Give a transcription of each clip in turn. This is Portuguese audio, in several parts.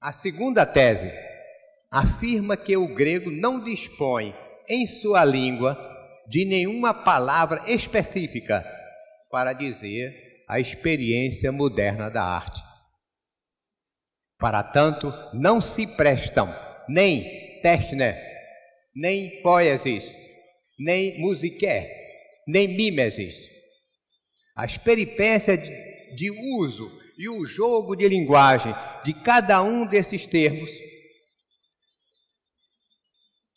A segunda tese afirma que o grego não dispõe em sua língua de nenhuma palavra específica para dizer a experiência moderna da arte. Para tanto, não se prestam nem techne, nem poiesis, nem musiké, nem mimesis. As peripécias de uso e o jogo de linguagem de cada um desses termos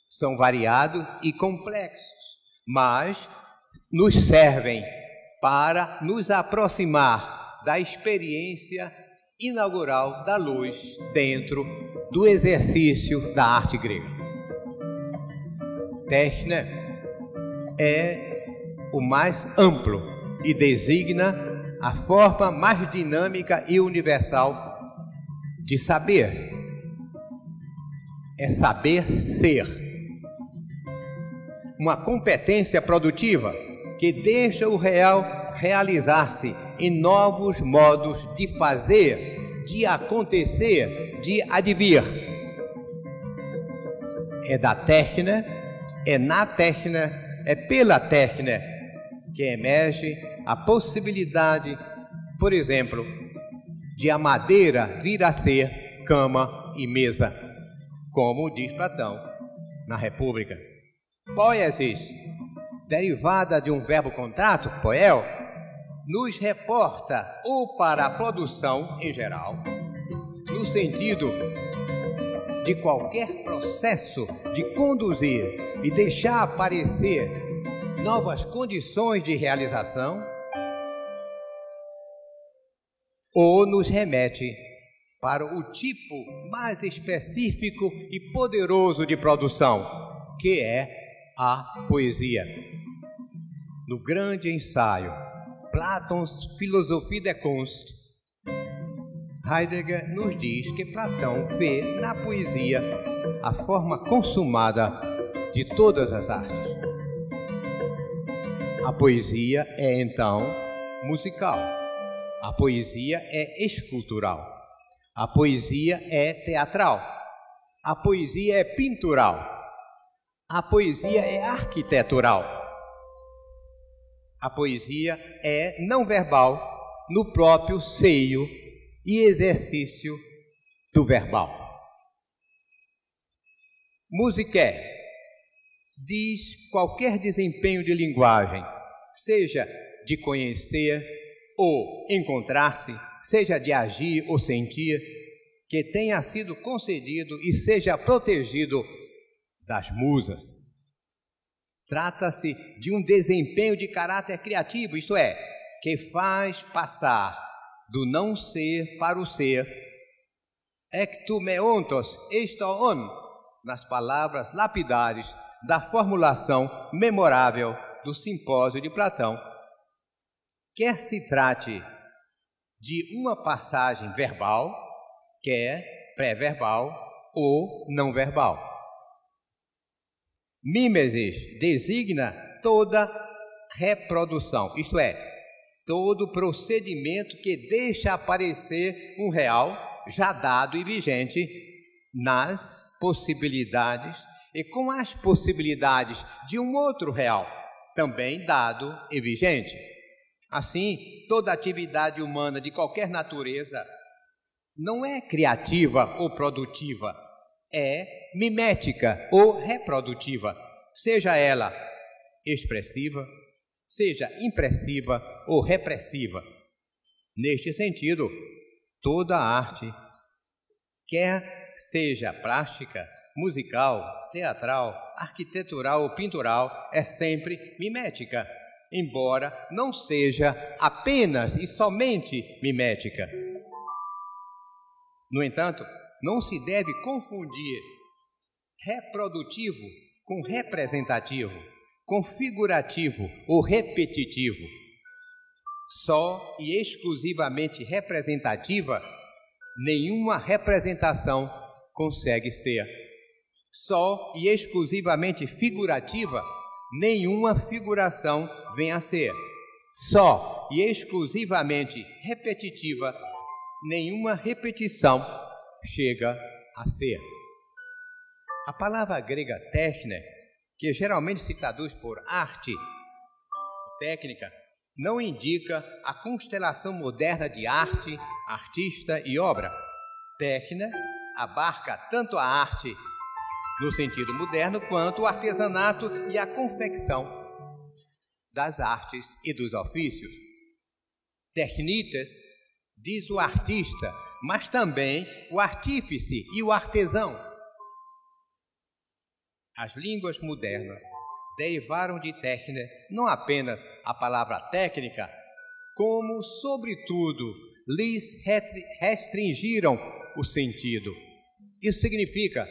são variados e complexos, mas nos servem para nos aproximar da experiência inaugural da luz dentro do exercício da arte grega. Techne é o mais amplo e designa a forma mais dinâmica e universal de saber. É saber ser. Uma competência produtiva que deixa o real realizar-se em novos modos de fazer, de acontecer, de advir. É da techne, é na techne, é pela techne que emerge a possibilidade, por exemplo, de a madeira vir a ser cama e mesa, como diz Platão na República. Poiesis, derivada de um verbo contrato, poel, nos reporta ou para a produção em geral, no sentido de qualquer processo de conduzir e deixar aparecer novas condições de realização, ou nos remete para o tipo mais específico e poderoso de produção, que é a poesia. No grande ensaio Platons Philosophie der Kunst, Heidegger nos diz que Platão vê na poesia a forma consumada de todas as artes. A poesia é, então, musical. A poesia é escultural. A poesia é teatral. A poesia é pintural. A poesia é arquitetural. A poesia é não verbal no próprio seio e exercício do verbal. Musiké diz qualquer desempenho de linguagem, seja de conhecer ou encontrar-se, seja de agir ou sentir, que tenha sido concedido e seja protegido das musas. Trata-se de um desempenho de caráter criativo, isto é, que faz passar do não ser para o ser, ek tu meontos estoon, nas palavras lapidares da formulação memorável do Simpósio de Platão, quer se trate de uma passagem verbal, quer pré-verbal ou não verbal. Mimesis designa toda reprodução, isto é, todo procedimento que deixa aparecer um real já dado e vigente nas possibilidades e com as possibilidades de um outro real, também dado e vigente. Assim, toda atividade humana de qualquer natureza não é criativa ou produtiva, é mimética ou reprodutiva, seja ela expressiva, seja impressiva ou repressiva. Neste sentido, toda arte, quer seja plástica, musical, teatral, arquitetural ou pintural, é sempre mimética, embora não seja apenas e somente mimética. No entanto, não se deve confundir reprodutivo com representativo, com figurativo ou repetitivo. Só e exclusivamente representativa, nenhuma representação consegue ser. Só e exclusivamente figurativa, nenhuma figuração vem a ser. Só e exclusivamente repetitiva, nenhuma repetição chega a ser. A palavra grega téchne, que geralmente se traduz por arte, técnica, não indica a constelação moderna de arte, artista e obra. Téchne abarca tanto a arte no sentido moderno quanto o artesanato e a confecção das artes e dos ofícios. Technites diz o artista, mas também o artífice e o artesão. As línguas modernas derivaram de téchne não apenas a palavra técnica, como, sobretudo, lhes restringiram o sentido. Isso significa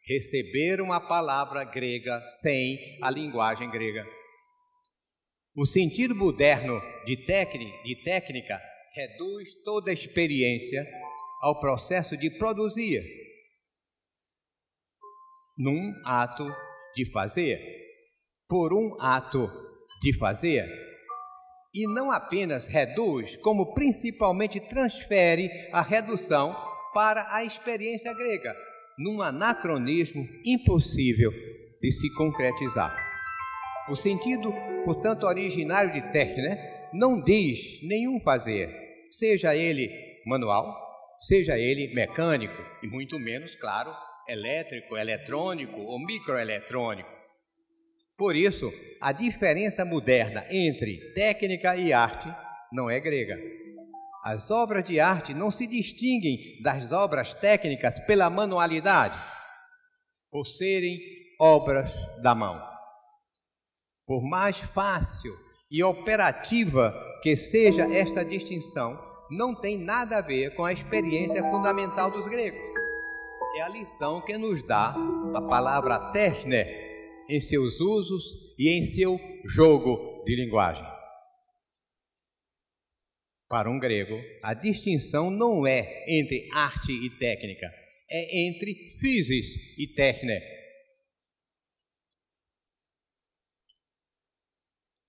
receberam a palavra grega sem a linguagem grega. O sentido moderno de técnica reduz toda a experiência ao processo de produzir, num ato de fazer, por um ato de fazer, e não apenas reduz, como principalmente transfere a redução para a experiência grega, num anacronismo impossível de se concretizar. O sentido, portanto, originário de téchne não diz nenhum fazer, seja ele manual, seja ele mecânico, e muito menos, claro, elétrico, eletrônico ou microeletrônico. Por isso, a diferença moderna entre técnica e arte não é grega. As obras de arte não se distinguem das obras técnicas pela manualidade, por serem obras da mão. Por mais fácil e operativa que seja esta distinção, não tem nada a ver com a experiência fundamental dos gregos. É a lição que nos dá a palavra téchne em seus usos e em seu jogo de linguagem. Para um grego, a distinção não é entre arte e técnica, é entre physis e téchne.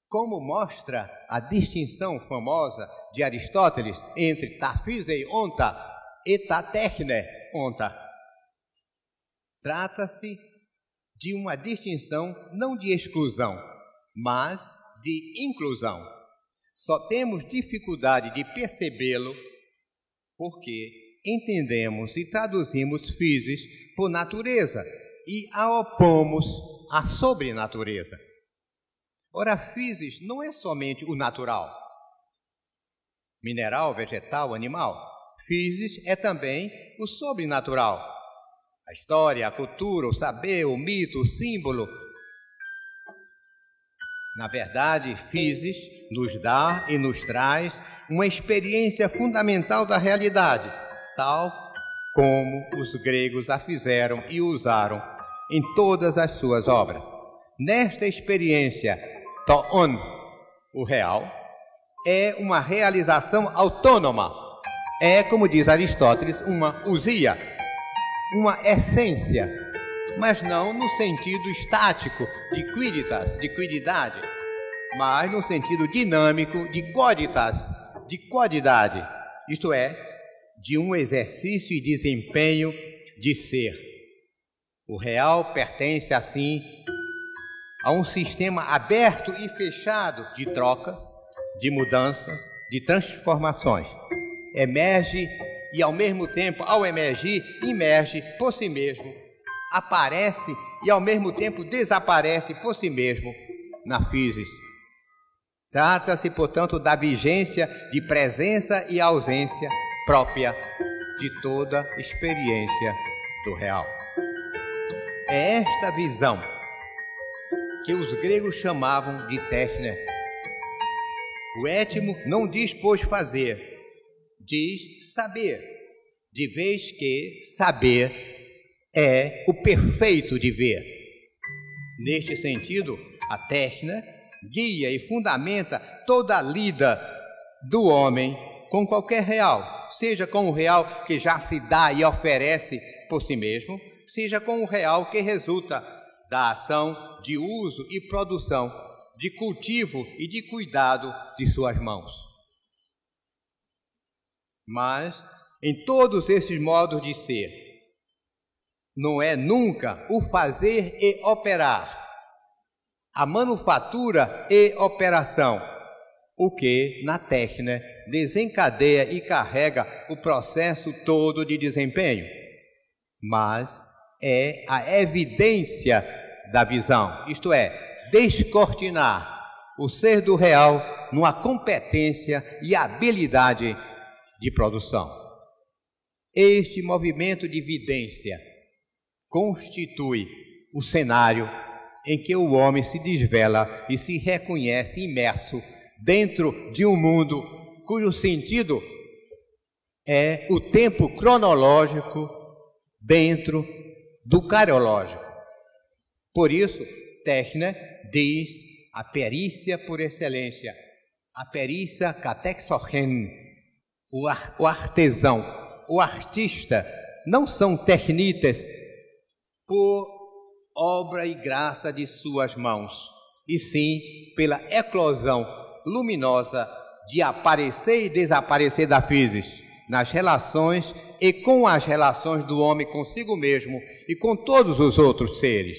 Como mostra a distinção famosa de Aristóteles entre ta physei onta e ta téchne onta. Trata-se de uma distinção não de exclusão, mas de inclusão. Só temos dificuldade de percebê-lo porque entendemos e traduzimos physis por natureza e a opomos à sobrenatureza. Ora, physis não é somente o natural, mineral, vegetal, animal. Physis é também o sobrenatural, a história, a cultura, o saber, o mito, o símbolo. Na verdade, physis nos dá e nos traz uma experiência fundamental da realidade, tal como os gregos a fizeram e usaram em todas as suas obras. Nesta experiência, toon, o real, é uma realização autônoma. É, como diz Aristóteles, uma ousia, uma essência, mas não no sentido estático de quidditas, de quiddidade, mas no sentido dinâmico de quoditas, de quodidade, isto é, de um exercício e desempenho de ser. O real pertence, assim, a um sistema aberto e fechado de trocas, de mudanças, de transformações. Emerge e, ao mesmo tempo, ao emergir, emerge por si mesmo, aparece e, ao mesmo tempo, desaparece por si mesmo na physis. Trata-se, portanto, da vigência de presença e ausência própria de toda experiência do real. É esta visão que os gregos chamavam de téchne. O étimo não diz, pois, fazer, diz saber, de vez que saber é o perfeito de ver. Neste sentido, a téchne guia e fundamenta toda a lida do homem com qualquer real, seja com o real que já se dá e oferece por si mesmo, seja com o real que resulta da ação de uso e produção, de cultivo e de cuidado de suas mãos. Mas em todos esses modos de ser. Não é nunca o fazer e operar, a manufatura e operação, o que, na técnica, desencadeia e carrega o processo todo de desempenho, mas é a evidência da visão, isto é, descortinar o ser do real numa competência e habilidade de produção. Este movimento de vidência constitui o cenário em que o homem se desvela e se reconhece imerso dentro de um mundo cujo sentido é o tempo cronológico dentro do cariológico. Por isso, Techne diz a perícia por excelência, a perícia katexogen, o artesão, o artista, não são technites por obra e graça de suas mãos, e sim pela eclosão luminosa de aparecer e desaparecer da physis, nas relações e com as relações do homem consigo mesmo e com todos os outros seres.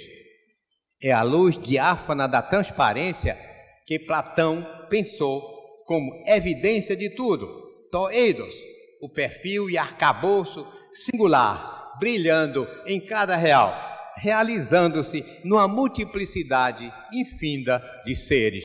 É a luz diáfana da transparência que Platão pensou como evidência de tudo, toeidos, o perfil e arcabouço singular, brilhando em cada real, realizando-se numa multiplicidade infinda de seres.